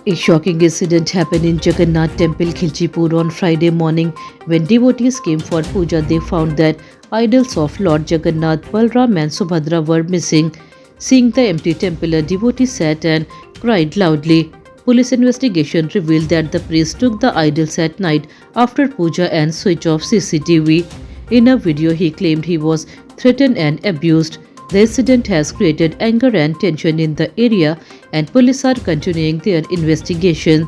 A shocking incident happened in Jagannath Temple, Khilchipur on Friday morning. When devotees came for puja, they found that idols of Lord Jagannath, Balram and Subhadra were missing. Seeing the empty temple, a devotee sat and cried loudly. Police investigation revealed that the priest took the idols at night after puja and switched off CCTV. In a video, he claimed he was threatened and abused. The incident has created anger and tension in the area, and police are continuing their investigation.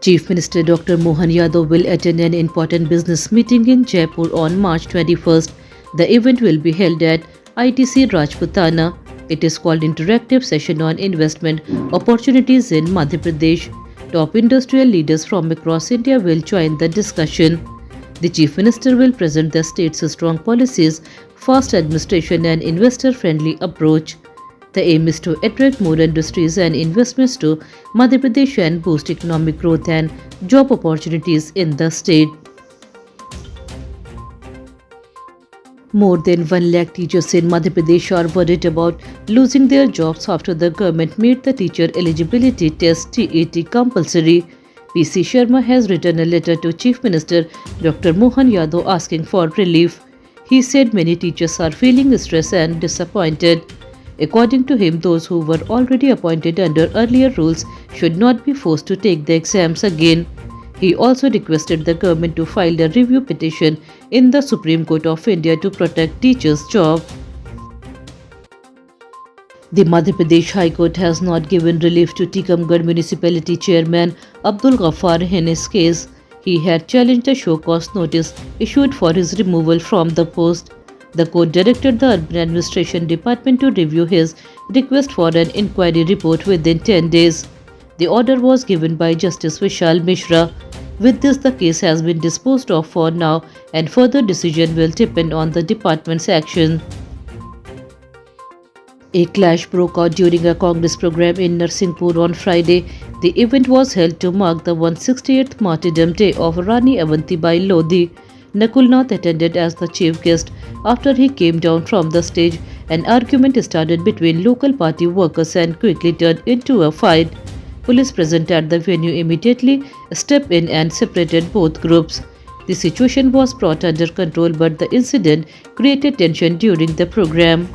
Chief Minister Dr. Mohan Yadav will attend an important business meeting in Jaipur on March 21st. The event will be held at ITC Rajputana. It is called Interactive Session on Investment Opportunities in Madhya Pradesh. Top industrial leaders from across India will join the discussion. The Chief Minister will present the state's strong policies, fast administration and investor-friendly approach. The aim is to attract more industries and investments to Madhya Pradesh and boost economic growth and job opportunities in the state. More than 1 lakh teachers in Madhya Pradesh are worried about losing their jobs after the government made the teacher eligibility test TET compulsory. PC Sharma has written a letter to Chief Minister Dr. Mohan Yadav asking for relief. He said many teachers are feeling stressed and disappointed. According to him, those who were already appointed under earlier rules should not be forced to take the exams again. He also requested the government to file a review petition in the Supreme Court of India to protect teachers' jobs. The Madhya Pradesh High Court has not given relief to Tikamgarh Municipality Chairman Abdul Ghaffar in his case. He had challenged the show cause notice issued for his removal from the post. The court directed the Urban Administration Department to review his request for an inquiry report within 10 days. The order was given by Justice Vishal Mishra. With this, the case has been disposed of for now, and further decision will depend on the department's action. A clash broke out during a Congress program in Narsinghpur on Friday. The event was held to mark the 168th Martyrdom Day of Rani Avantibai Lodi. Nakul Nath attended as the chief guest. After he came down from the stage, an argument started between local party workers and quickly turned into a fight. Police present at the venue immediately stepped in and separated both groups. The situation was brought under control, but the incident created tension during the program.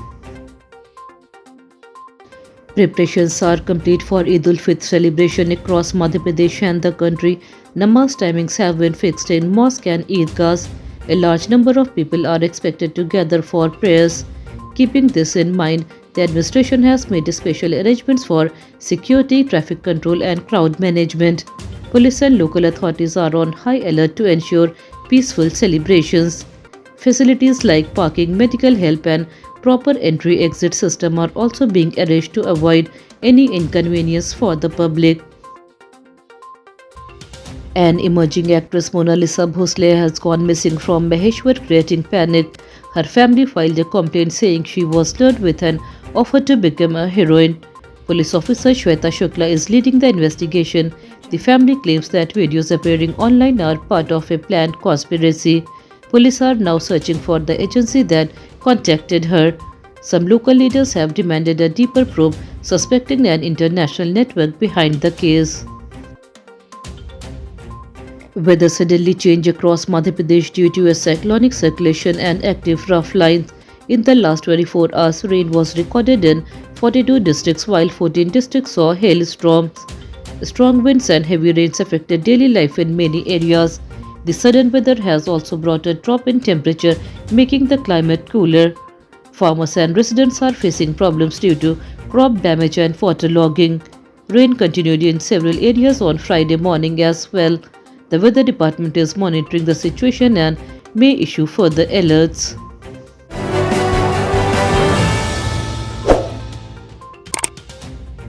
Preparations are complete for Eid ul-Fitr celebration across Madhya Pradesh and the country. Namaz timings have been fixed in mosque and Eidgahs. A large number of people are expected to gather for prayers. Keeping this in mind, the administration has made special arrangements for security, traffic control and crowd management. Police and local authorities are on high alert to ensure peaceful celebrations. Facilities like parking, medical help and proper entry-exit system are also being arranged to avoid any inconvenience for the public. An emerging actress Mona Lisa Bhosle has gone missing from Maheshwar, creating panic. Her family filed a complaint saying she was lured with an offer to become a heroine. Police officer Shweta Shukla is leading the investigation. The family claims that videos appearing online are part of a planned conspiracy. Police are now searching for the agency that contacted her. Some local leaders have demanded a deeper probe, suspecting an international network behind the case. Weather suddenly changed across Madhya Pradesh due to a cyclonic circulation and active rough lines. In the last 24 hours, rain was recorded in 42 districts while 14 districts saw hailstorms. Strong winds and heavy rains affected daily life in many areas. The sudden weather has also brought a drop in temperature, making the climate cooler. Farmers and residents are facing problems due to crop damage and waterlogging. Rain continued in several areas on Friday morning as well. The weather department is monitoring the situation and may issue further alerts.